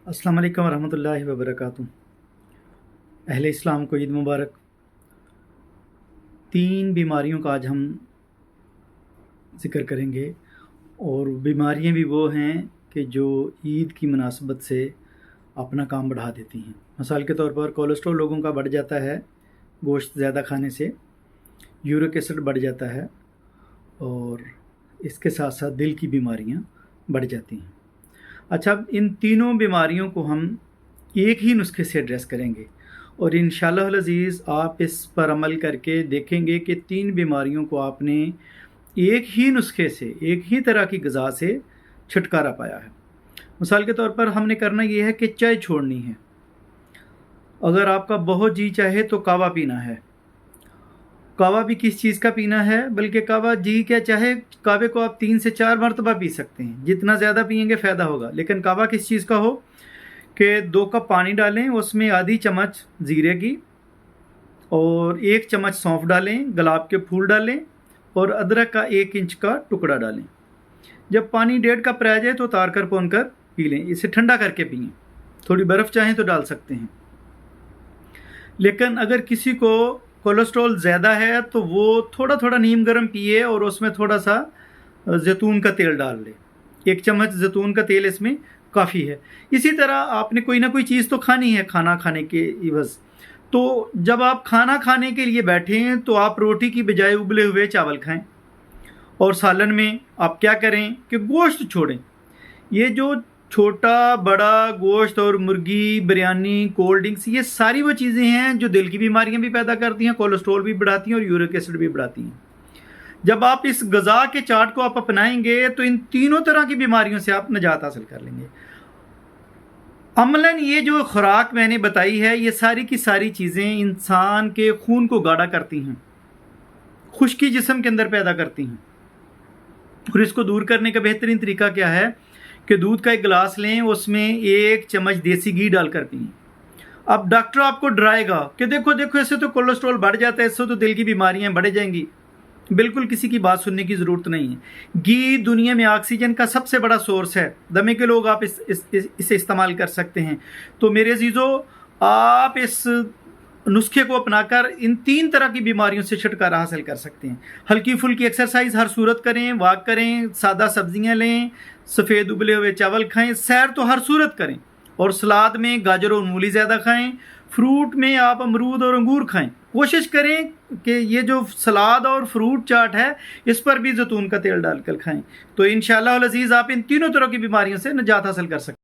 अस्सलाम वालेकुम रहमतुल्लाहि व बरकातुहू। अहले इस्लाम को ईद मुबारक। 3 बीमारियों का आज हम ज़िक्र करेंगे, और बीमारियां भी वो हैं कि जो ईद की मुनासबत से अपना काम बढ़ा देती हैं। मिसाल के तौर पर कोलेस्ट्रॉल लोगों का बढ़ जाता है गोश्त ज़्यादा खाने से, यूरिक एसिड बढ़ जाता है, और इसके साथ साथ दिल की बीमारियां बढ़ जाती हैं। अच्छा, अब इन तीनों बीमारियों को हम एक ही नुस्खे से एड्रेस करेंगे, और इंशाअल्लाह अज़ीज़ आप इस पर अमल करके देखेंगे कि 3 बीमारियों को आपने एक ही नुस्खे से, एक ही तरह की ग़िज़ा से छुटकारा पाया है। मिसाल के तौर पर हमने करना ये है कि चाय छोड़नी है। अगर आपका बहुत जी चाहे तो कावा पीना है। कावा भी किस चीज़ का पीना है, बल्कि कावा जी क्या चाहे, कावे को आप 3 से 4 मरतबा पी सकते हैं। जितना ज़्यादा पियेंगे फ़ायदा होगा। लेकिन कावा किस चीज़ का हो कि 2 कप पानी डालें, उसमें आधी चम्मच ज़ीरे की और 1 चम्मच सौंफ डालें, गुलाब के फूल डालें और अदरक का 1 इंच का टुकड़ा डालें। जब पानी 1.5 कप रह जाए तो उतार कर पौन कर पी लें। इसे ठंडा करके पिएँ। थोड़ी बर्फ़ चाहें तो डाल सकते हैं। लेकिन अगर किसी को कोलेस्ट्रॉल ज़्यादा है तो वो थोड़ा थोड़ा नीम गर्म पिए और उसमें थोड़ा सा जैतून का तेल डाल ले। 1 चम्मच जैतून का तेल इसमें काफ़ी है। इसी तरह आपने कोई ना कोई चीज़ तो खानी है खाना खाने के इवज़। तो जब आप खाना खाने के लिए बैठें तो आप रोटी की बजाय उबले हुए चावल खाएं, और सालन में आप क्या करें कि गोश्त छोड़ें। ये जो छोटा बड़ा गोश्त और मुर्गी, बिरयानी, कोल्ड ड्रिंक्स, ये सारी वो चीज़ें हैं जो दिल की बीमारियां भी पैदा करती हैं, कोलेस्ट्रॉल भी बढ़ाती हैं और यूरिक एसिड भी बढ़ाती हैं। जब आप इस ग़िज़ा के चार्ट को आप अपनाएंगे तो इन तीनों तरह की बीमारियों से आप निजात हासिल कर लेंगे। अमलन ये जो खुराक मैंने बताई है, ये सारी की सारी चीज़ें इंसान के खून को गाढ़ा करती हैं, खुश्की जिस्म के अंदर पैदा करती हैं। और इसको दूर करने का बेहतरीन तरीका क्या है कि दूध का 1 गिलास लें, उसमें 1 चम्मच देसी घी डालकर पिएं। अब डॉक्टर आपको डराएगा कि देखो देखो इससे तो कोलेस्ट्रॉल बढ़ जाता है, इससे तो दिल की बीमारियां बढ़ जाएंगी। बिल्कुल किसी की बात सुनने की ज़रूरत नहीं है। घी दुनिया में ऑक्सीजन का सबसे बड़ा सोर्स है। दमे के लोग आप इसे इस्तेमाल कर सकते हैं। तो मेरे अजीज़ों, आप इस नुस्खे को अपनाकर इन 3 तरह की बीमारियों से छुटकारा हासिल कर सकते हैं। हल्की फुल्की एक्सरसाइज हर सूरत करें, वॉक करें, सादा सब्जियां लें, सफ़ेद उबले हुए चावल खाएं, सैर तो हर सूरत करें, और सलाद में गाजर और मूली ज़्यादा खाएं। फ्रूट में आप अमरूद और अंगूर खाएं। कोशिश करें कि ये जो सलाद और फ्रूट चाट है इस पर भी जैतून का तेल डालकर खाएं। तो इंशाअल्लाह अज़ीज़ आप इन तीनों तरह की बीमारियों से निजात हासिल कर सकते हैं।